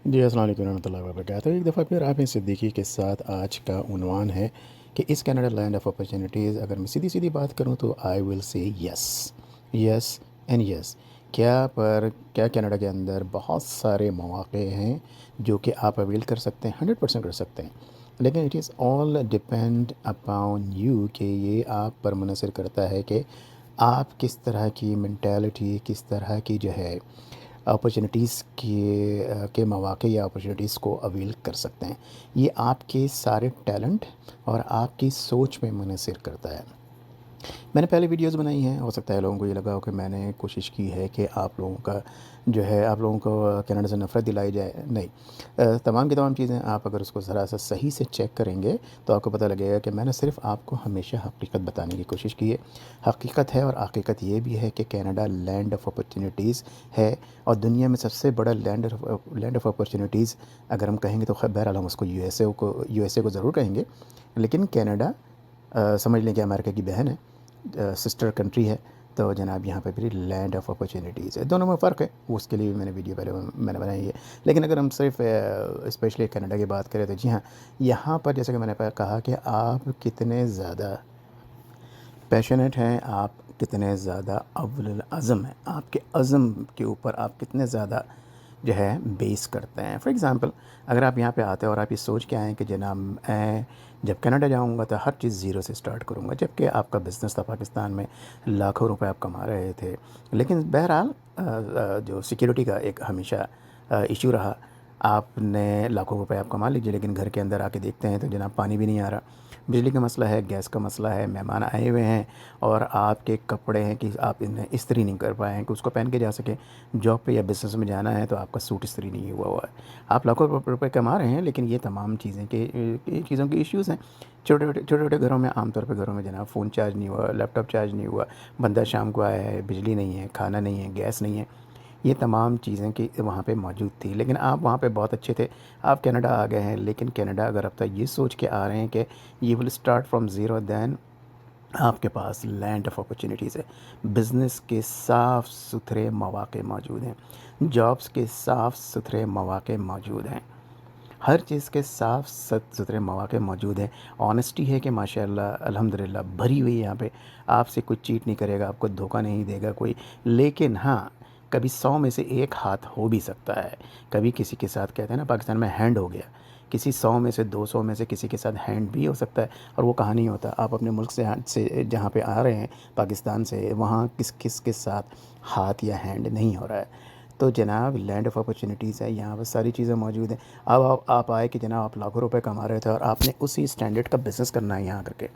जी, अस्सलाम वालेकुम रहमतुल्लाहि व बरकातहू। एक दफ़ा फिर आप हैं सिद्दीकी के साथ आज का उन्वान है कि इस कनाडा लैंड ऑफ अपॉर्चुनिटीज़ अगर मैं सीधी-सीधी बात करूँ तो I will say yes, yes and yes. क्या कनाडा के अंदर बहुत सारे मौक़े हैं जो कि आप अवेल कर सकते हैं, 100% कर सकते हैं। लेकिन it is all depend upon you कि ये आप पर मुनहसर करता है कि आप किस तरह की मेंटालिटी, किस तरह की जो है अपॉर्चुनिटीज़ के मौक़े या अपॉर्चुनिटीज़ को अवेल कर सकते हैं। ये आपके सारे टैलेंट और आपकी सोच पे मुनहसर करता है। मैंने पहले वीडियोस बनाई हैं, हो सकता है लोगों को ये लगा हो कि मैंने कोशिश की है कि आप लोगों का जो है आप लोगों को कनाडा से नफ़रत दिलाई जाए, नहीं। तमाम की तमाम चीज़ें आप अगर उसको ज़रा सा सही से चेक करेंगे तो आपको पता लगेगा कि मैंने सिर्फ़ आपको हमेशा हकीकत बताने की कोशिश की है। हकीकत है और हकीकत ये भी है कि कनाडा लैंड ऑफ अपॉर्चुनिटीज़ है और दुनिया में सबसे बड़ा लैंड ऑफ अपॉर्चुनिटीज़ अगर हम कहेंगे तो बहरहाल हम उसको यूएसए को ज़रूर कहेंगे। लेकिन कनाडा समझ लें कि अमेरिका की बहन है, सिस्टर कंट्री है। तो जनाब यहाँ पे फिर लैंड ऑफ अपॉर्चुनिटीज़ है, दोनों में फ़र्क है, वो उसके लिए भी मैंने वीडियो पहले मैंने बनाई है। लेकिन अगर हम सिर्फ स्पेशली कनाडा की बात करें तो जी हाँ, यहाँ पर जैसे कि मैंने कहा कि आप कितने ज़्यादा पैशनेट हैं, आप कितने ज़्यादा अव्वल अज़म हैं, आपके अज़म के ऊपर आप कितने ज़्यादा जो है बेस करते हैं। फॉर एग्ज़ाम्पल अगर आप यहाँ पे आते हैं और आप ये सोच के आएँ कि जनाब मैं जब कनाडा जाऊँगा तो हर चीज़ ज़ीरो से स्टार्ट करूँगा, जबकि आपका बिज़नेस था पाकिस्तान में, लाखों रुपए आप कमा रहे थे। लेकिन बहरहाल जो सिक्योरिटी का एक हमेशा इश्यू रहा। आपने लाखों रुपए आप कमा लीजिए लेकिन घर के अंदर आके देखते हैं तो जनाब पानी भी नहीं आ रहा, बिजली का मसला है, गैस का मसला है, मेहमान आए हुए हैं और आपके कपड़े हैं कि आप इन्हें इस्त्री नहीं कर पाए हैं कि उसको पहन के जा सकें। जॉब पे या बिज़नेस में जाना है तो आपका सूट इस्त्री नहीं हुआ हुआ है। आप लाखों रुपए कमा रहे हैं लेकिन ये तमाम चीज़ों के इश्यूज़ हैं। छोटे-छोटे घरों में, आमतौर पे घरों में जनाब फ़ोन चार्ज नहीं हुआ, लैपटॉप चार्ज नहीं हुआ, बंदा शाम को आया है, बिजली नहीं है, खाना नहीं है, गैस नहीं है। ये तमाम चीज़ें कि वहाँ पे मौजूद थी, लेकिन आप वहाँ पे बहुत अच्छे थे। आप कनाडा आ गए हैं, लेकिन कनाडा अगर अब तक ये सोच के आ रहे हैं कि you will start from zero, then आपके पास लैंड ऑफ अपॉर्चुनिटीज़ है। बिज़नेस के साफ़ सुथरे मौक़े मौजूद हैं, जॉब्स के साफ़ सुथरे मौक़े मौजूद हैं, हर चीज़ के साफ़ सुथरे मौक़े मौजूद हैं। ऑनेस्टी है कि माशाल्लाह अल्हम्दुलिल्लाह भरी हुई है यहाँ पे। आपसे कोई चीट नहीं करेगा, आपको धोखा नहीं देगा कोई। लेकिन हाँ, कभी 100 में से 1 हाथ हो भी सकता है। कभी किसी के साथ कहते हैं ना पाकिस्तान में हैंड हो गया। किसी 100 में से 200 में से किसी के साथ हैंड भी हो सकता है और वो कहा नहीं होता। आप अपने मुल्क से जहाँ पे आ रहे हैं पाकिस्तान से, वहाँ किस के साथ हाथ या हैंड नहीं हो रहा है। तो जनाब लैंड ऑफ अपॉर्चुनिटीज़ है, यहाँ पर सारी चीज़ें मौजूद हैं। अब आप आए कि जनाब आप लाखों रुपए कमा रहे थे और आपने उसी स्टैंडर्ड का बिज़नेस करना है यहाँ करके,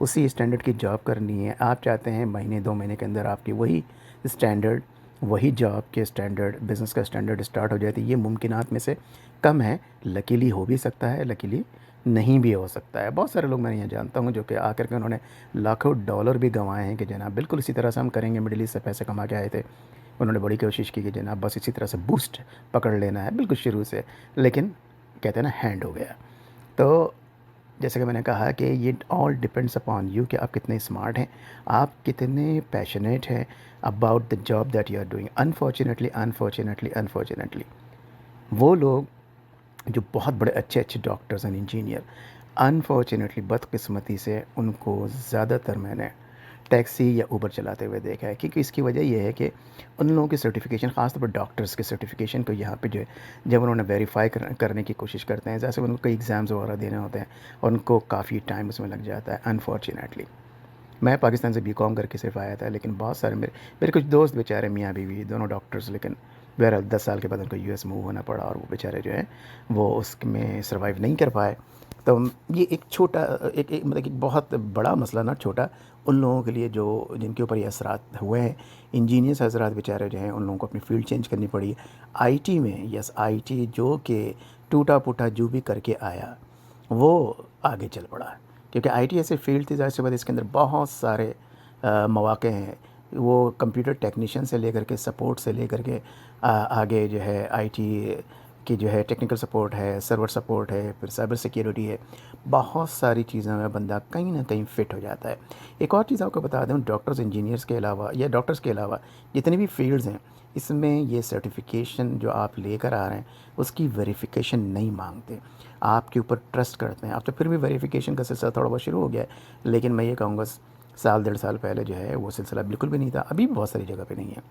उसी स्टैंडर्ड की जॉब करनी है। आप चाहते हैं महीने 2 महीने के अंदर आपकी वही स्टैंडर्ड, वही जॉब के स्टैंडर्ड, बिज़नेस का स्टैंडर्ड स्टार्ट हो जाए, तो ये मुमकिनात में से कम है। लकीली हो भी सकता है, लकीली नहीं भी हो सकता है। बहुत सारे लोग मैं यहाँ जानता हूँ जो कि आकर के उन्होंने लाखों डॉलर भी गँवाए हैं कि जनाब बिल्कुल इसी तरह से हम करेंगे, मिडल ईस्ट से पैसे कमा के आए थे। उन्होंने बड़ी कोशिश की कि जनाब बस इसी तरह से बूस्ट पकड़ लेना है बिल्कुल शुरू से, लेकिन कहते हैं ना हैंड हो गया। तो जैसे कि मैंने कहा कि ये ऑल डिपेंड्स अपॉन यू कि आप कितने स्मार्ट हैं, आप कितने पैशनेट हैं about the job that you are doing. Unfortunately वो लोग जो बहुत बड़े अच्छे-अच्छे डॉक्टर्स एंड इंजीनियर, अनफॉर्चुनेटली बदकिस्मती से उनको ज़्यादातर मैंने टैक्सी या ऊबर चलाते हुए देखा है, क्योंकि इसकी वजह ये है कि उन लोगों की सर्टिफिकेशन, ख़ास तौर पर डॉक्टर्स के सर्टिफिकेशन को यहाँ पे जो है जब उन्होंने वेरीफाई करने की कोशिश करते हैं, जैसे उनको एग्ज़ाम्स वगैरह देने होते हैं और उनको काफ़ी टाइम उसमें लग जाता है अनफॉर्चुनेटली। मैं पाकिस्तान से बीकॉम करके सिर्फ आया था, लेकिन बहुत सारे मेरे मेरे कुछ दोस्त बेचारे मियाँ बीवी दोनों डॉक्टर्स, लेकिन बहरहाल 10 साल के बाद उनको यूएस मूव होना पड़ा और वो बेचारे जो हैं वो उसमें सर्वाइव नहीं कर पाए। तो ये एक छोटा मतलब एक बहुत बड़ा मसला ना छोटा उन लोगों के लिए जो जिनके ऊपर ये असरात हुए हैं। इंजीनियर्स हज़रात बेचारे जो हैं उन लोगों को अपनी फ़ील्ड चेंज करनी पड़ी। आईटी में, यस आईटी जो कि टूटा-फूटा जो भी करके आया वो आगे चल पड़ा। क्योंकि आईटी ऐसी फ़ील्ड थी, ज़ाहिर सी बात है इसके अंदर बहुत सारे मौक़े हैं। वो कंप्यूटर टेक्नीशियन से लेकर के सपोर्ट से लेकर के आगे जो है आईटी कि जो है टेक्निकल सपोर्ट है, सर्वर सपोर्ट है, फिर साइबर सिक्योरिटी है, बहुत सारी चीज़ों में बंदा कहीं ना कहीं फ़िट हो जाता है। एक और चीज़ आपको बता दूं, डॉक्टर्स इंजीनियर्स के अलावा या डॉक्टर्स के अलावा जितनी भी फील्ड्स हैं, इसमें ये सर्टिफिकेशन जो आप लेकर आ रहे हैं उसकी वेरिफिकेशन नहीं मांगते, आपके ऊपर ट्रस्ट करते हैं। अब तो फिर भी वेरिफिकेशन का सिलसिला थोड़ा बहुत शुरू हो गया है, लेकिन मैं ये कहूँगा साल 1.5 साल पहले जो है वो सिलसिला बिल्कुल भी नहीं था, अभी भी बहुत सारी जगह पे नहीं है।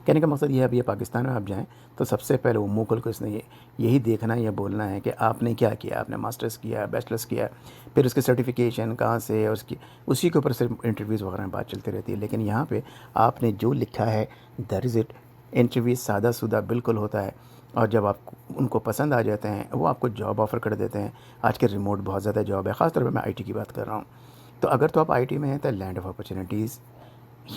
कहने का मकसद ये है, अभी ये पाकिस्तान में आप जाएँ तो सबसे पहले वो मुँह खोल के उसने यही देखना है या बोलना है कि आपने क्या किया, आपने मास्टर्स किया, बैचलर्स किया, फिर उसकी सर्टिफिकेशन कहाँ से है, उसकी उसी के ऊपर सिर्फ इंटरव्यूज़ वगैरह में बात चलती रहती है। लेकिन यहाँ पे आपने जो लिखा है दैट इज़ इट। इंटरव्यू सादा-सूदा बिल्कुल होता है, और जब आप उनको पसंद आ जाते हैं, वो आपको जॉब ऑफ़र कर देते हैं। आज के रिमोट बहुत ज़्यादा जॉब है, ख़ास तौर पे मैं आईटी की बात कर रहा हूँ। तो अगर तो आप आईटी में हैं तो लैंड ऑफ अपॉर्चुनिटीज़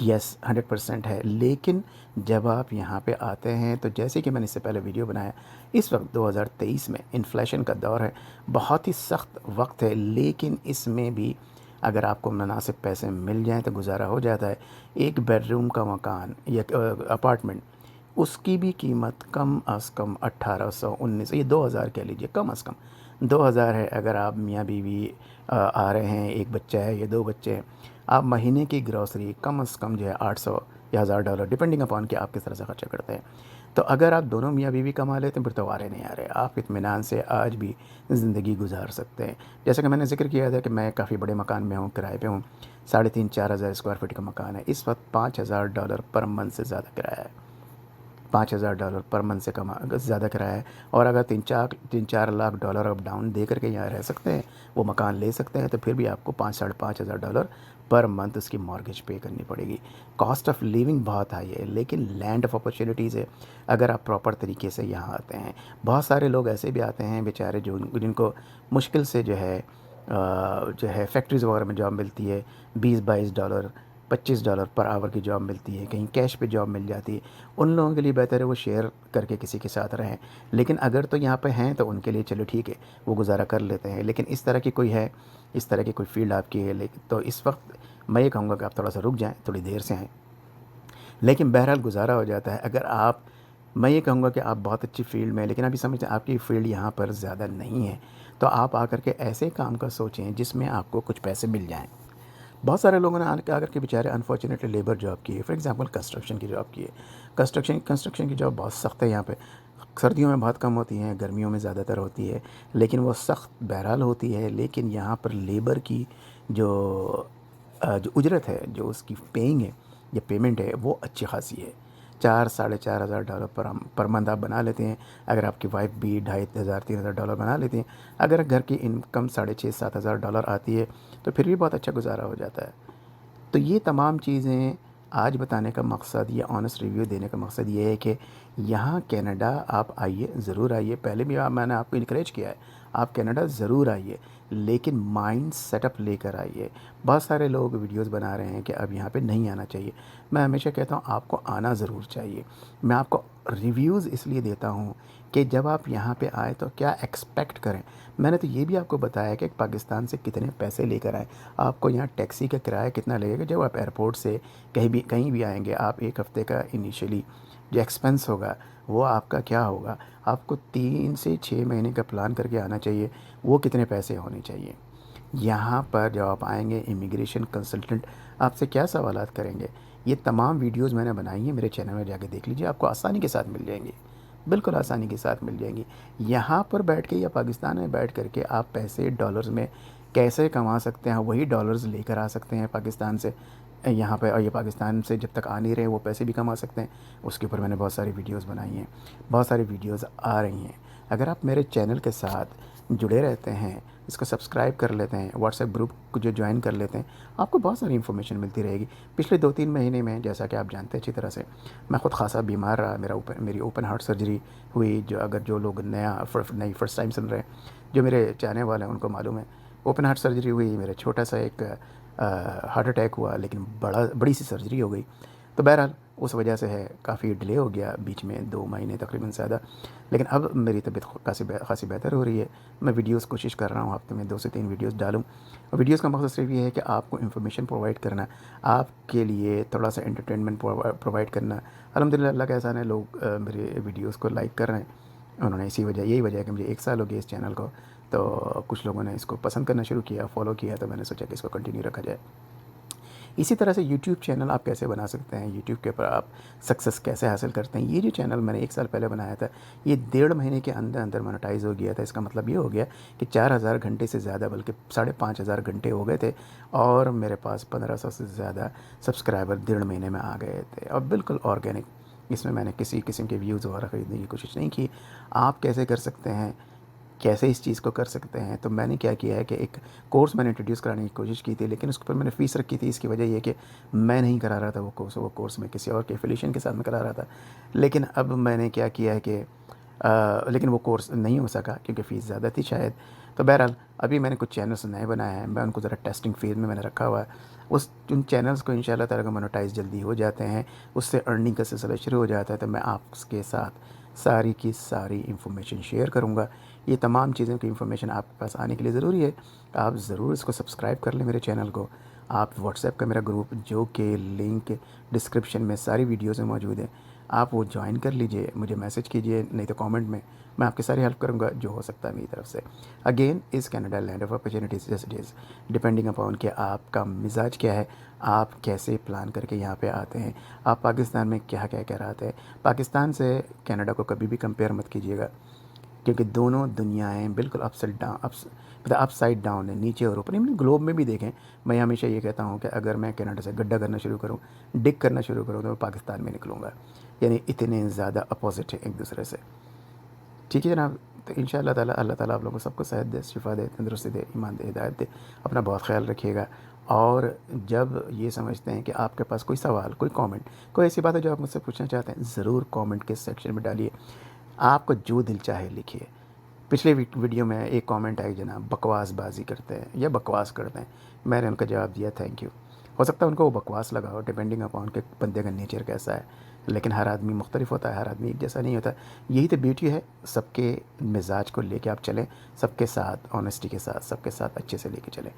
यस 100% है। लेकिन जब आप यहाँ पे आते हैं तो जैसे कि मैंने इससे पहले वीडियो बनाया, इस वक्त 2023 में इन्फ्लेशन का दौर है, बहुत ही सख्त वक्त है, लेकिन इसमें भी अगर आपको मुनासिब पैसे मिल जाएं तो गुजारा हो जाता है। एक बेडरूम का मकान या अपार्टमेंट, उसकी भी कीमत कम अज़ कम 1800 1900, ये 2000 कह लीजिए, कम अज़ कम 2000 है। अगर आप मियाँ बीवी आ रहे हैं, एक बच्चा है या 2 बच्चे हैं, आप महीने की ग्रॉसरी कम से कम जो है 800 या $1000, डिपेंडिंग अपॉन कि आप किस तरह से खर्चा करते हैं। तो अगर आप दोनों मियाँ बीवी कमा लेते हैं फिर तो वारे नहीं आ रहे, आप इत्मीनान से आज भी ज़िंदगी गुजार सकते हैं। जैसा कि मैंने ज़िक्र किया था कि मैं काफ़ी बड़े मकान में हूँ, किराए पे हूँ, 3,500-4,000 स्क्वायर फीट का मकान है। इस वक्त $5000 पर मंथ से ज़्यादा किराया है, $5000 पर मंथ से कमा ज़्यादा किराया है। और अगर 3-4 लाख डॉलर आप डाउन दे करके यहाँ रह सकते हैं, वो मकान ले सकते हैं, तो फिर भी आपको 5-5.5 हज़ार डॉलर पर मंथ उसकी मॉर्गेज पे करनी पड़ेगी। कॉस्ट ऑफ लिविंग बहुत हाई है, लेकिन लैंड ऑफ अपॉर्चुनिटीज़ है अगर आप प्रॉपर तरीके से यहाँ आते हैं। बहुत सारे लोग ऐसे भी आते हैं बेचारे जो जिनको मुश्किल से जो है फैक्ट्रीज़ वगैरह में जॉब मिलती है, $20-22 $25 पर आवर की जॉब मिलती है, कहीं कैश पे जॉब मिल जाती है। उन लोगों के लिए बेहतर है वो शेयर करके किसी के साथ रहें। लेकिन अगर तो यहाँ पे हैं तो उनके लिए चलो ठीक है, वो गुज़ारा कर लेते हैं। लेकिन इस तरह की कोई है, इस तरह की कोई फ़ील्ड आपकी है, लेकिन तो इस वक्त मैं ये कहूँगा कि आप थोड़ा सा रुक जाएँ, थोड़ी देर से आएँ, लेकिन बहरहाल गुज़ारा हो जाता है। अगर आप, मैं ये कहूँगा कि आप बहुत अच्छी फ़ील्ड में, लेकिन अभी समझते हैं आपकी फ़ील्ड यहाँ पर ज़्यादा नहीं है, तो आप आकर के ऐसे काम का सोचें जिसमें आपको कुछ पैसे मिल जाएँ। बहुत सारे लोगों ने आकर के बेचारे अनफॉर्चुनेटली लेबर जॉब की है, फॉर एग्जांपल कंस्ट्रक्शन की जॉब की है। कंस्ट्रक्शन की जॉब बहुत सख्त है यहाँ पे। सर्दियों में बहुत कम होती हैं, गर्मियों में ज़्यादातर होती है, लेकिन वो सख्त बहरहाल होती है। लेकिन यहाँ पर लेबर की जो जो उजरत है, जो उसकी पेइंग है या पेमेंट है, वो अच्छी खासी है। 4-4.5 हज़ार डॉलर पर मंथ आप बना लेते हैं। अगर आपकी वाइफ भी 2,500-3,000 डॉलर बना लेती हैं, अगर घर की इनकम 6,500-7,000 डॉलर आती है, तो फिर भी बहुत अच्छा गुजारा हो जाता है। तो ये तमाम चीज़ें आज बताने का मकसद, ये ऑनेस्ट रिव्यू देने का मकसद ये है कि यहाँ कनाडा आप आइए, ज़रूर आइए। पहले भी मैंने आपको इनकरेज किया है, आप कनाडा ज़रूर आइए, लेकिन माइंड सेटअप लेकर आइए। बहुत सारे लोग वीडियोस बना रहे हैं कि अब यहाँ पे नहीं आना चाहिए। मैं हमेशा कहता हूँ आपको आना ज़रूर चाहिए। मैं आपको रिव्यूज़ इसलिए देता हूँ कि जब आप यहाँ पे आए तो क्या एक्सपेक्ट करें। मैंने तो ये भी आपको बताया कि पाकिस्तान से कितने पैसे लेकर आएँ, आपको यहाँ टैक्सी का किराया कितना लगेगा। जब आप एयरपोर्ट से कहीं भी आएंगे, आप एक हफ़्ते का इनिशियली जो एक्सपेंस होगा वो आपका क्या होगा, आपको 3 से 6 महीने का प्लान करके आना चाहिए, वो कितने पैसे होने चाहिए। यहाँ पर जब आप आएंगे, इमिग्रेशन कंसल्टेंट आपसे क्या सवालात करेंगे, ये तमाम वीडियोस मैंने बनाई हैं, मेरे चैनल में जाके देख लीजिए, आपको आसानी के साथ मिल जाएंगी, बिल्कुल आसानी के साथ मिल जाएंगी। यहाँ पर बैठ के या पाकिस्तान में बैठ करके आप पैसे डॉलर्स में कैसे कमा सकते हैं, वही डॉलर्स लेकर आ सकते हैं पाकिस्तान से यहाँ पे, और ये पाकिस्तान से जब तक आ नहीं रहे वो पैसे भी कमा सकते हैं। उसके ऊपर मैंने बहुत सारी वीडियोस बनाई हैं, बहुत सारी वीडियोस आ रही हैं। अगर आप मेरे चैनल के साथ जुड़े रहते हैं, इसको सब्सक्राइब कर लेते हैं, व्हाट्सएप ग्रुप को जो ज्वाइन कर लेते हैं, आपको बहुत सारी इन्फॉर्मेशन मिलती रहेगी। पिछले 2-3 महीने में, जैसा कि आप जानते हैं अच्छी तरह से, मैं ख़ुद खासा बीमार रहा। मेरी ओपन हार्ट सर्जरी हुई। जो लोग फर्स्ट टाइम सुन रहे हैं, जो मेरे चाहने वाले हैं उनको मालूम है, ओपन हार्ट सर्जरी हुई। मेरा छोटा सा एक हार्ट अटैक हुआ, लेकिन बड़ी सी सर्जरी हो गई। तो बहरहाल उस वजह से है काफ़ी डिले हो गया बीच में, 2 महीने तकरीबन ज़्यादा। लेकिन अब मेरी तबीयत खासी बेहतर हो रही है। मैं वीडियोस कोशिश कर रहा हूँ हफ्ते में 2 से 3 वीडियोस डालूँ। और वीडियोस का मकसद सिर्फ ये है कि आपको इन्फॉर्मेशन प्रोवाइड करना, आपके लिए थोड़ा सा एंटरटेनमेंट प्रोवाइड करना। अल्हम्दुलिल्लाह, अल्लाह का एहसान है, लोग मेरे वीडियोस को लाइक कर रहे हैं। उन्होंने इसी वजह यही वजह है कि मुझे 1 साल हो गया इस चैनल को, तो कुछ लोगों ने इसको पसंद करना शुरू किया, फॉलो किया, तो मैंने सोचा कि इसको कंटिन्यू रखा जाए। इसी तरह से यूट्यूब चैनल आप कैसे बना सकते हैं, यूट्यूब के ऊपर आप सक्सेस कैसे हासिल करते हैं। ये जो चैनल मैंने 1 साल पहले बनाया था, ये 1.5 महीने के अंदर अंदर मोनेटाइज़ हो गया था। इसका मतलब ये हो गया कि 4,000 घंटे से ज़्यादा, बल्कि 5,500 घंटे हो गए थे, और मेरे पास 1500 से ज़्यादा सब्सक्राइबर 1.5 महीने में आ गए थे, और बिल्कुल ऑर्गेनिक। इसमें मैंने किसी किस्म के व्यूज़ वगैरह ख़रीदने की कोशिश नहीं की। आप कैसे कर सकते हैं, कैसे इस चीज़ को कर सकते हैं, तो मैंने क्या किया है कि एक कोर्स मैंने इंट्रोड्यूस कराने की कोशिश की थी, लेकिन उसके ऊपर मैंने फ़ीस रखी थी। इसकी वजह ये कि मैं नहीं करा रहा था वो कोर्स मैं किसी और के एफिलिएशन के साथ में करा रहा था। लेकिन अब मैंने क्या किया है कि लेकिन वो कोर्स नहीं हो सका क्योंकि फ़ीस ज़्यादा थी शायद। तो बहरहाल अभी मैंने कुछ चैनल्स नए बनाए हैं, मैं उनको ज़रा टेस्टिंग फेज़ में मैंने रखा हुआ है। उन चैनल्स को इंशाल्लाह ताला अगर मोनेटाइज़ जल्दी हो जाते हैं, उससे अर्निंग का सिलसिला शुरू हो जाता है, तो मैं आपके साथ सारी की सारी इन्फॉर्मेशन शेयर करूँगा। ये तमाम चीज़ों की इन्फॉर्मेशन आपके पास आने के लिए ज़रूरी है, आप ज़रूर इसको सब्सक्राइब कर लें मेरे चैनल को। आप व्हाट्सएप का मेरा ग्रुप, जो कि लिंक डिस्क्रिप्शन में सारी वीडियोज़ में मौजूद है, आप वो ज्वाइन कर लीजिए, मुझे मैसेज कीजिए, नहीं तो कमेंट में, मैं आपकी सारी हेल्प करूँगा जो हो सकता है मेरी तरफ से। Again is Canada land of opportunities जैसे इट इज़, डिपेंडिंग अपॉन कि आपका मिजाज क्या है, आप कैसे प्लान करके यहाँ पे आते हैं, आप पाकिस्तान में क्या क्या कह रहे थे। पाकिस्तान से कनाडा को कभी भी कंपेयर मत कीजिएगा, क्योंकि दोनों दुनियाएं बिल्कुल अपसाइड डाउन है, नीचे और ऊपर। इवन ग्लोब में भी देखें, मैं हमेशा ये कहता हूँ कि अगर मैं कनाडा से गड्ढा करना शुरू करूँ, डिग करना शुरू करूँ, तो मैं पाकिस्तान में निकलूँगा। यानी इतने ज़्यादा अपोजिट है एक दूसरे से। ठीक है जनाब, तो इंशाअल्लाह ताला अल्लाह ताला आप लोगों को सबको सेहत दे, शिफा दे, तंदुरुस्ती दे, ईमान दे, हिदायत दे। अपना बहुत ख्याल रखिएगा। और जब ये समझते हैं कि आपके पास कोई सवाल, कोई कमेंट, कोई ऐसी बात है जो आप मुझसे पूछना चाहते हैं, ज़रूर कमेंट के सेक्शन में डालिए। आपको जो दिल चाहे लिखिए। पिछले वीडियो में एक कमेंट आई, जनाब बकवासबाजी करते हैं या बकवास करते हैं, मैंने उनका जवाब दिया थैंक यू। हो सकता है उनको वो बकवास लगा हो, डिपेंडिंग अपॉन के बंदे का नेचर कैसा है, लेकिन हर आदमी मुख्तलिफ होता है, हर आदमी एक जैसा नहीं होता। यही तो ब्यूटी है, सबके मिजाज को लेके आप चलें, सबके साथ ऑनेस्टी के साथ, सबके साथ अच्छे से लेके चलें।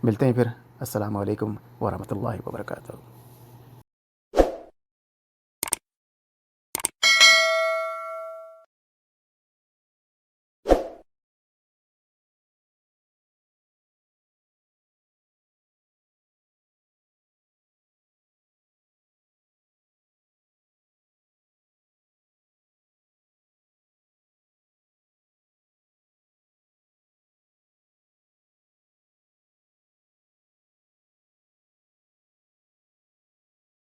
मिलते हैं फिर। अस्सलाम वालेकुम वरहमतुल्लाहि वबरकातुहू।